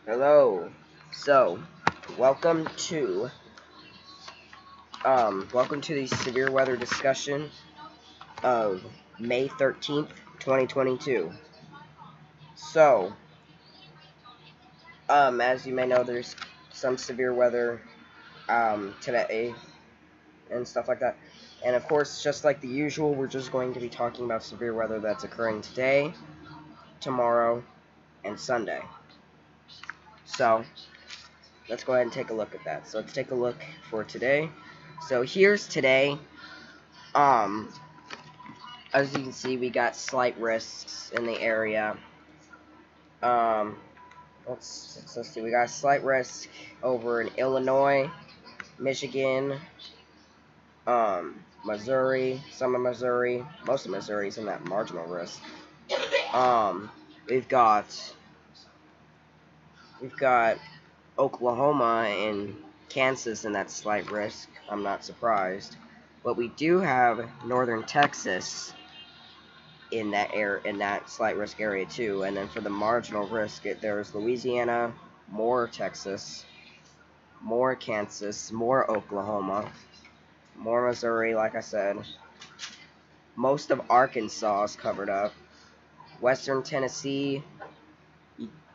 Hello. So, welcome to the severe weather discussion of May 13th, 2022. So, as you may know, there's some severe weather today and stuff like that. And of course, just like the usual, we're just going to be talking about severe weather that's occurring today, tomorrow, and Sunday. So, let's go ahead and take a look at that. So, let's take a look for today. So, here's today. As you can see, we got slight risks in the area. Let's see. We got a slight risk over in Illinois, Michigan, Missouri, some of Missouri, most of Missouri's in that marginal risk. We've got Oklahoma and Kansas in that slight risk. I'm not surprised, but we do have northern Texas in that slight risk area too. And then for the marginal risk, there's Louisiana, more Texas, more Kansas, more Oklahoma, more Missouri, like I said. Most of Arkansas is covered up. Western Tennessee,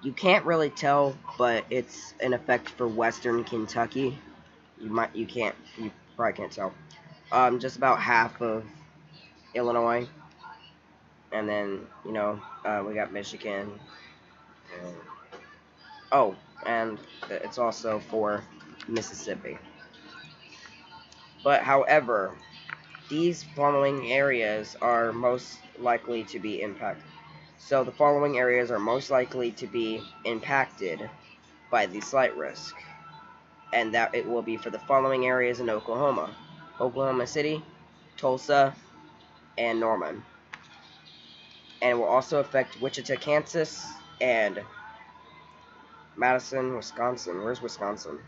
you can't really tell, but it's in effect for Western Kentucky. You probably can't tell. Just about half of Illinois. And then, we got Michigan. And it's also for Mississippi. But, however, these following areas are most likely to be impacted. So, the following areas are most likely to be impacted by the slight risk. And that it will be for the following areas in Oklahoma: Oklahoma City, Tulsa, and Norman. And it will also affect Wichita, Kansas, and Madison, Wisconsin. Where's Wisconsin?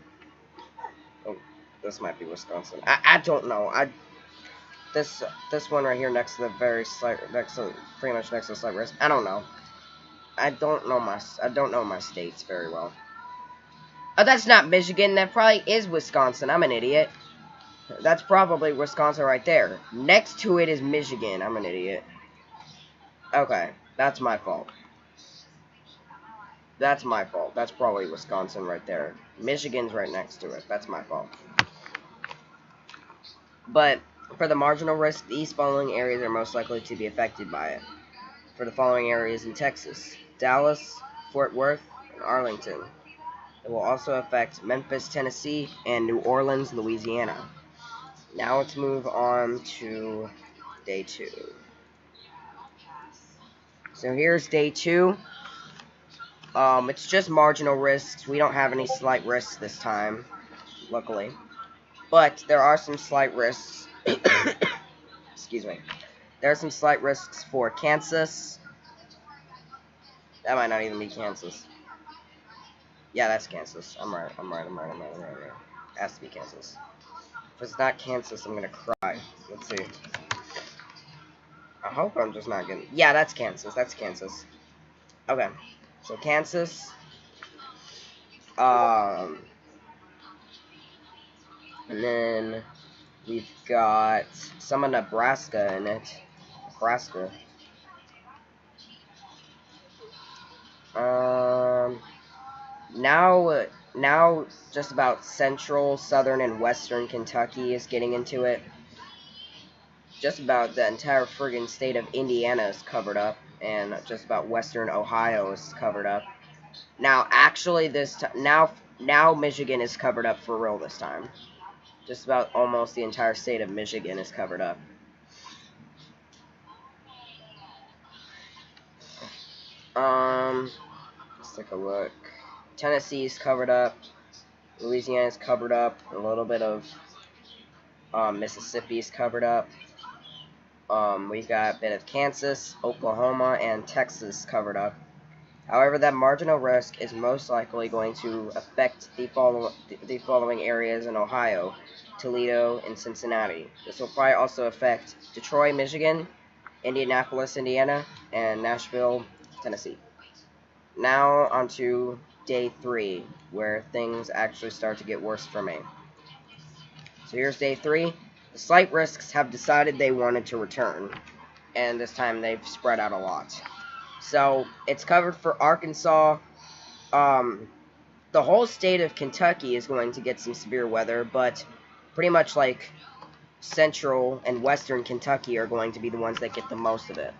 Oh, this might be Wisconsin. I don't know. This one right here next to the pretty much next to the slight risk. I don't know. I don't know my states very well. Oh, that's not Michigan. That probably is Wisconsin. I'm an idiot. That's probably Wisconsin right there. Next to it is Michigan. I'm an idiot. Okay, that's my fault. That's my fault. That's probably Wisconsin right there. Michigan's right next to it. That's my fault. But for the marginal risk, these following areas are most likely to be affected by it. For the following areas in Texas: Dallas, Fort Worth, and Arlington. It will also affect Memphis, Tennessee, and New Orleans, Louisiana. Now let's move on to day 2. So here's day 2. It's just marginal risks. We don't have any slight risks this time, luckily. But there are some slight risks. Excuse me. There are some slight risks for Kansas. That might not even be Kansas. Yeah, that's Kansas. I'm right. It has to be Kansas. If it's not Kansas, I'm gonna cry. Let's see. I hope I'm just not getting... Yeah, that's Kansas. Okay. So Kansas. And then we've got some of Nebraska in it. Nebraska. Now just about central, southern, and western Kentucky is getting into it. Just about the entire friggin' state of Indiana is covered up, and just about western Ohio is covered up. Now, actually, now Michigan is covered up for real this time. Just about almost the entire state of Michigan is covered up. Let's take a look. Tennessee is covered up. Louisiana is covered up. A little bit of Mississippi is covered up. We've got a bit of Kansas, Oklahoma, and Texas covered up. However, that marginal risk is most likely going to affect the following areas in Ohio: Toledo and Cincinnati. This will probably also affect Detroit, Michigan, Indianapolis, Indiana, and Nashville, Tennessee. Now onto day 3, where things actually start to get worse for me. So here's day 3. The slight risks have decided they wanted to return, and this time they've spread out a lot. So it's covered for Arkansas. The whole state of Kentucky is going to get some severe weather, but pretty much like central and western Kentucky are going to be the ones that get the most of it.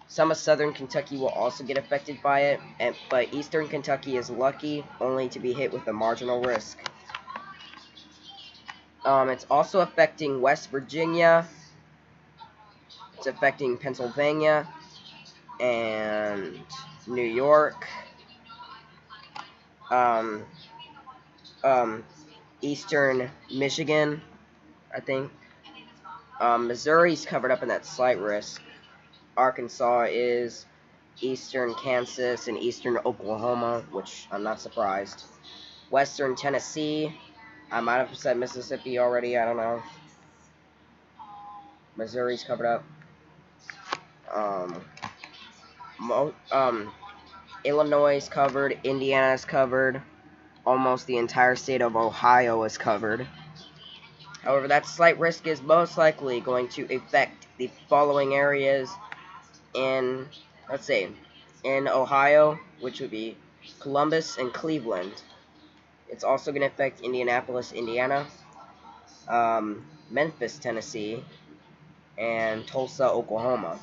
Some of southern Kentucky will also get affected by it, but eastern Kentucky is lucky only to be hit with a marginal risk. It's also affecting West Virginia, it's affecting Pennsylvania, and New York, eastern Michigan, I think. Missouri's covered up in that slight risk. Arkansas is, eastern Kansas and eastern Oklahoma, which I'm not surprised. Western Tennessee, I might have said Mississippi already, I don't know. Missouri's covered up. Illinois is covered, Indiana is covered, almost the entire state of Ohio is covered. However, that slight risk is most likely going to affect the following areas in, let's see, in Ohio, which would be Columbus and Cleveland. It's also going to affect Indianapolis, Indiana, Memphis, Tennessee, and Tulsa, Oklahoma.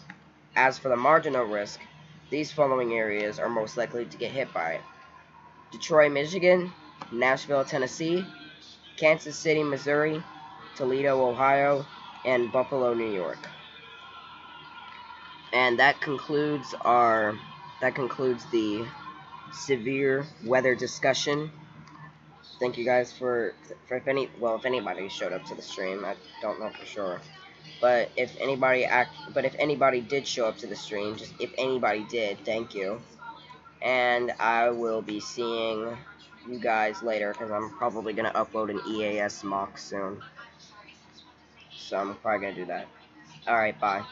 As for the marginal risk, these following areas are most likely to get hit by it: Detroit, Michigan, Nashville, Tennessee, Kansas City, Missouri, Toledo, Ohio, and Buffalo, New York. And that concludes the severe weather discussion. Thank you guys for if anybody showed up to the stream. I don't know for sure. But if anybody did show up to the stream, just if anybody did, thank you. And I will be seeing you guys later, because I'm probably going to upload an EAS mock soon. So I'm probably going to do that. Alright, bye.